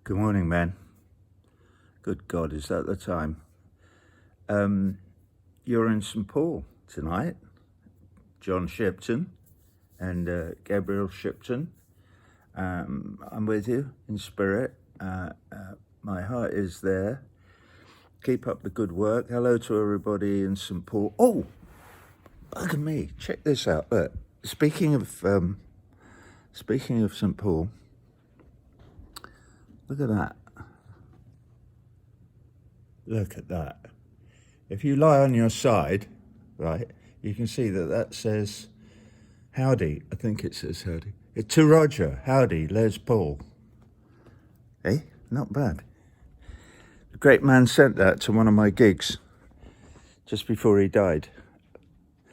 Good morning, man. Good God, is that the time? You're in St. Paul tonight. John Shipton and Gabriel Shipton. I'm with you in spirit. My heart is there. Keep up the good work. Hello to everybody in St. Paul. Oh, bugger me! Check this out. Look, speaking of St. Paul, look at that. Look at that. If you lie on your side, right, you can see that says howdy. I think it says howdy. To Roger, howdy, Les Paul. Eh? Not bad. The great man sent that to one of my gigs just before he died.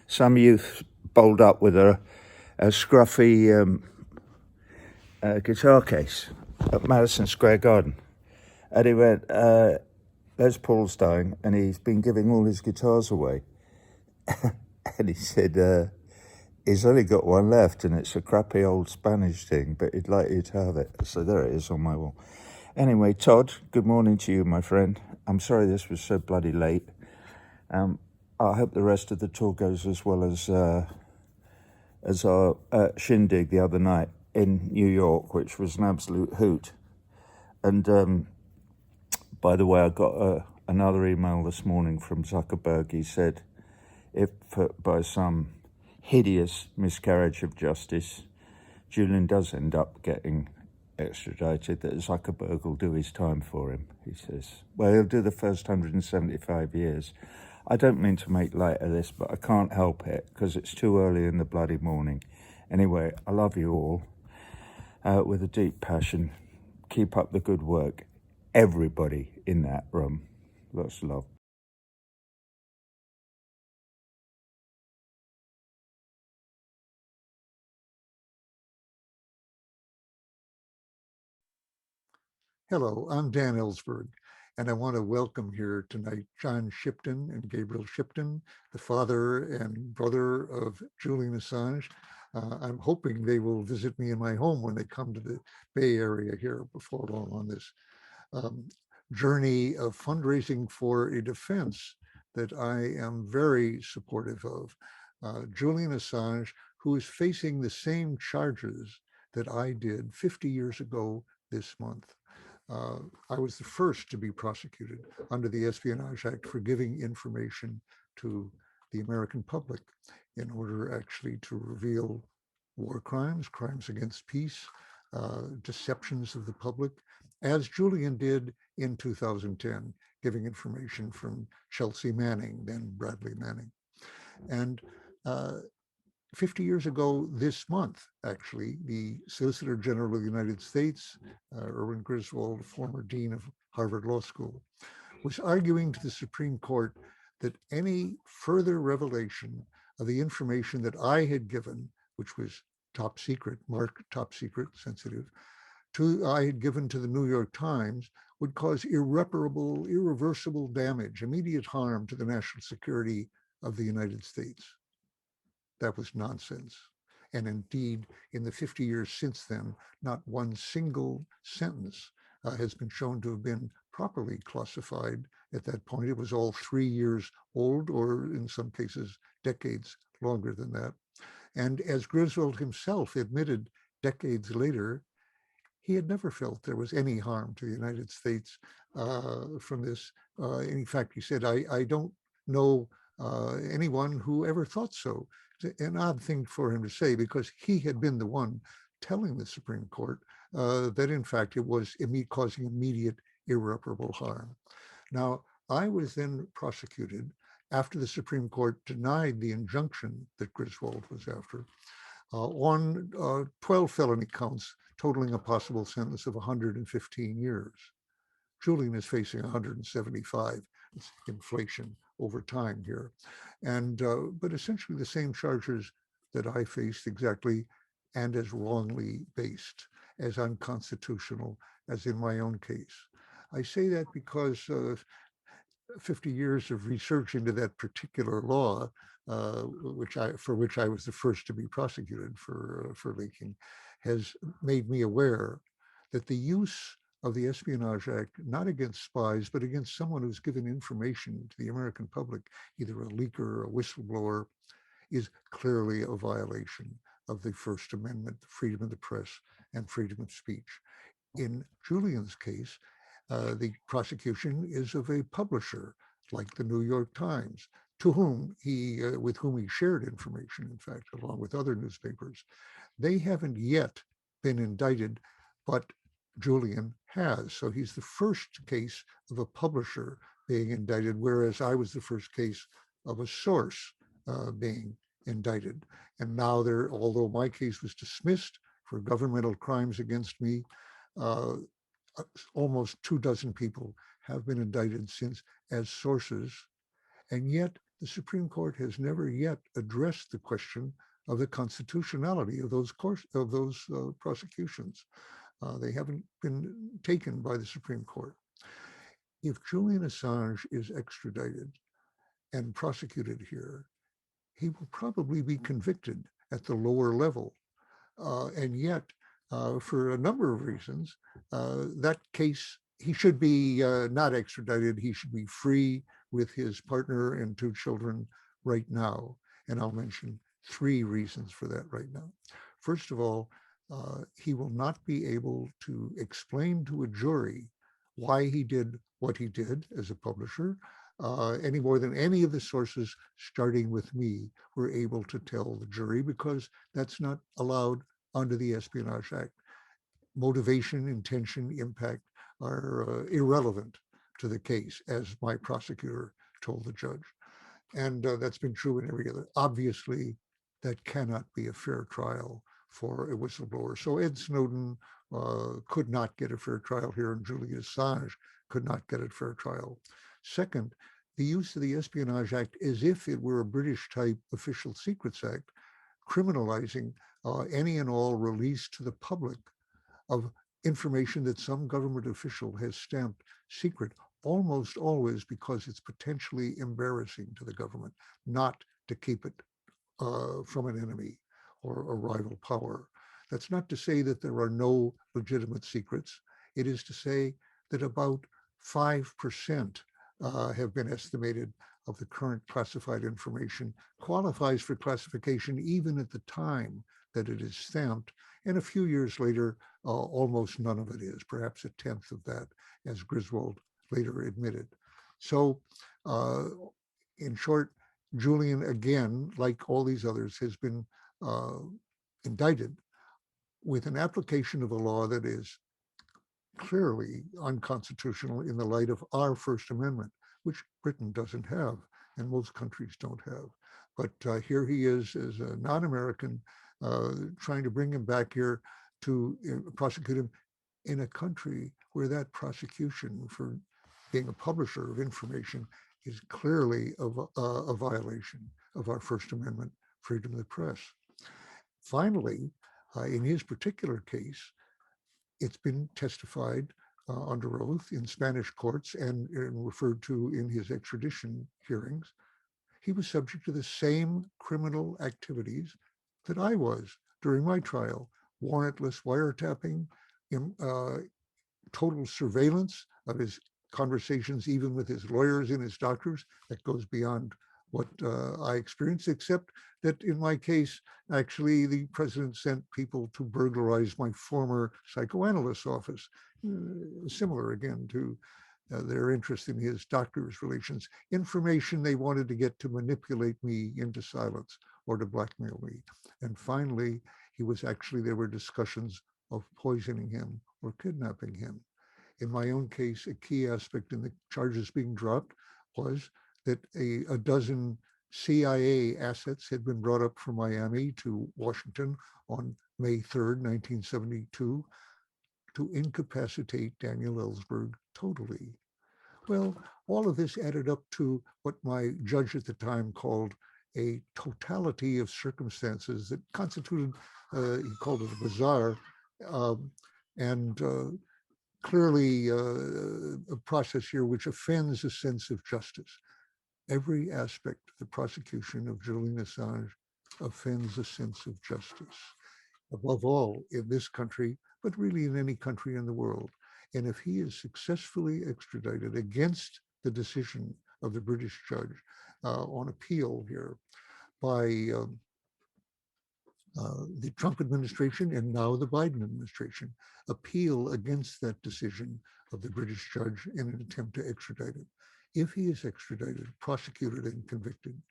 Some youth bowled up with a scruffy guitar case at Madison Square Garden. And he went, Les Paul's dying, and he's been giving all his guitars away. And he said, he's only got one left, and it's a crappy old Spanish thing, but he'd like you to have it. So there it is on my wall. Anyway, Todd, good morning to you, my friend. I'm sorry this was so bloody late. I hope the rest of the tour goes as well as our shindig the other night in New York, which was an absolute hoot. And by the way, I got another email this morning from Zuckerberg. He said, if by some hideous miscarriage of justice, Julian does end up getting extradited, that Zuckerberg will do his time for him, he says. Well, he'll do the first 175 years. I don't mean to make light of this, but I can't help it because it's too early in the bloody morning. Anyway, I love you all with a deep passion. Keep up the good work. Everybody in that room. Lots of love. Hello, I'm Dan Ellsberg, and I want to welcome here tonight John Shipton and Gabriel Shipton, the father and brother of Julian Assange. I'm hoping they will visit me in my home when they come to the Bay Area here before long on this journey of fundraising for a defense that I am very supportive of. Julian Assange, who is facing the same charges that I did 50 years ago this month. I was the first to be prosecuted under the Espionage Act for giving information to the American public in order actually to reveal war crimes, crimes against peace, deceptions of the public, as Julian did in 2010, giving information from Chelsea Manning, then Bradley Manning. And 50 years ago this month, actually, the Solicitor General of the United States, Erwin Griswold, former Dean of Harvard Law School, was arguing to the Supreme Court that any further revelation of the information that I had given, which was top secret, marked top secret, sensitive, I had given to the New York Times would cause irreparable, irreversible damage, immediate harm to the national security of the United States. That was nonsense. And indeed, in the 50 years since then, not one single sentence has been shown to have been properly classified at that point. It was all 3 years old, or in some cases, decades longer than that. And as Griswold himself admitted decades later, he had never felt there was any harm to the United States from this. In fact, he said, I don't know anyone who ever thought so. It's an odd thing for him to say because he had been the one telling the Supreme Court that in fact it was causing immediate irreparable harm. Now, I was then prosecuted after the Supreme Court denied the injunction that Griswold was after on 12 felony counts, totaling a possible sentence of 115 years. Julian is facing 175. It's inflation over time here. And but essentially the same charges that I faced exactly and as wrongly based, as unconstitutional as in my own case. I say that because 50 years of research into that particular law, for which I was the first to be prosecuted for leaking, has made me aware that the use of the Espionage Act, not against spies, but against someone who's given information to the American public, either a leaker or a whistleblower, is clearly a violation of the First Amendment, freedom of the press, and freedom of speech. In Julian's case, the prosecution is of a publisher like the New York Times, to whom with whom he shared information, in fact, along with other newspapers. They haven't yet been indicted, but Julian has. So he's the first case of a publisher being indicted, whereas I was the first case of a source being indicted. And now although my case was dismissed for governmental crimes against me, uh, almost 24 people have been indicted since as sources. And yet the Supreme Court has never yet addressed the question of the constitutionality of those prosecutions. They haven't been taken by the Supreme Court. If Julian Assange is extradited and prosecuted here, he will probably be convicted at the lower level. And yet, for a number of reasons, that case, he should be not extradited. He should be free with his partner and 2 children right now. And I'll mention 3 reasons for that right now. First of all, he will not be able to explain to a jury why he did what he did as a publisher, any more than any of the sources, starting with me, were able to tell the jury, because that's not allowed under the Espionage Act. Motivation, intention, impact are irrelevant to the case, as my prosecutor told the judge. And that's been true in every other. Obviously, that cannot be a fair trial for a whistleblower. So Ed Snowden could not get a fair trial here, and Julian Assange could not get a fair trial. Second, the use of the Espionage Act as if it were a British type Official Secrets Act, criminalizing any and all release to the public of information that some government official has stamped secret, almost always because it's potentially embarrassing to the government, not to keep it from an enemy or a rival power. That's not to say that there are no legitimate secrets. It is to say that about 5% have been estimated of the current classified information qualifies for classification even at the time that it is stamped. And a few years later, almost none of it is, perhaps 1/10 of that, as Griswold later admitted. So in short, Julian, again, like all these others, has been indicted with an application of a law that is clearly unconstitutional in the light of our First Amendment, which Britain doesn't have and most countries don't have. But here he is as a non-American, trying to bring him back here to prosecute him in a country where that prosecution for being a publisher of information is clearly a violation of our First Amendment freedom of the press. Finally, in his particular case, it's been testified under oath in Spanish courts and referred to in his extradition hearings. He was subject to the same criminal activities that I was during my trial: warrantless wiretapping, total surveillance of his conversations, even with his lawyers and his doctors. That goes beyond what I experienced, except that in my case, actually, the president sent people to burglarize my former psychoanalyst office, similar again to their interest in his doctor's relations, information they wanted to get to manipulate me into silence or to blackmail me. And finally, there were discussions of poisoning him or kidnapping him. In my own case, a key aspect in the charges being dropped was that a dozen CIA assets had been brought up from Miami to Washington on May 3rd, 1972, to incapacitate Daniel Ellsberg totally. Well, all of this added up to what my judge at the time called a totality of circumstances that constituted, he called it a bizarre, and clearly a process here which offends a sense of justice. Every aspect of the prosecution of Julian Assange offends a sense of justice. Above all, in this country, but really in any country in the world, And if he is successfully extradited against the decision of the British judge on appeal here by the Trump administration and now the Biden administration, appeal against that decision of the British judge in an attempt to extradite him. If he is extradited, prosecuted, and convicted,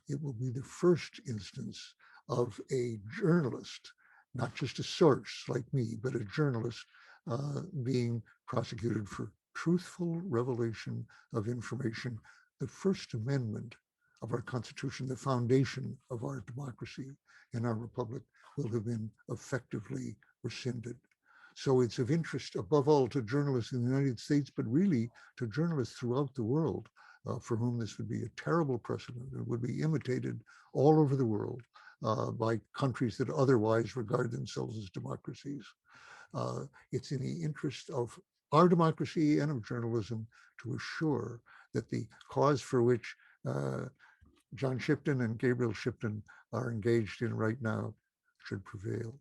it will be the first instance of a journalist, not just a source like me, but a journalist being prosecuted for truthful revelation of information. The First Amendment of our Constitution, the foundation of our democracy and our republic, will have been effectively rescinded. So it's of interest above all to journalists in the United States, but really to journalists throughout the world, for whom this would be a terrible precedent and would be imitated all over the world by countries that otherwise regard themselves as democracies. It's in the interest of our democracy and of journalism to assure that the cause for which John Shipton and Gabriel Shipton are engaged in right now should prevail.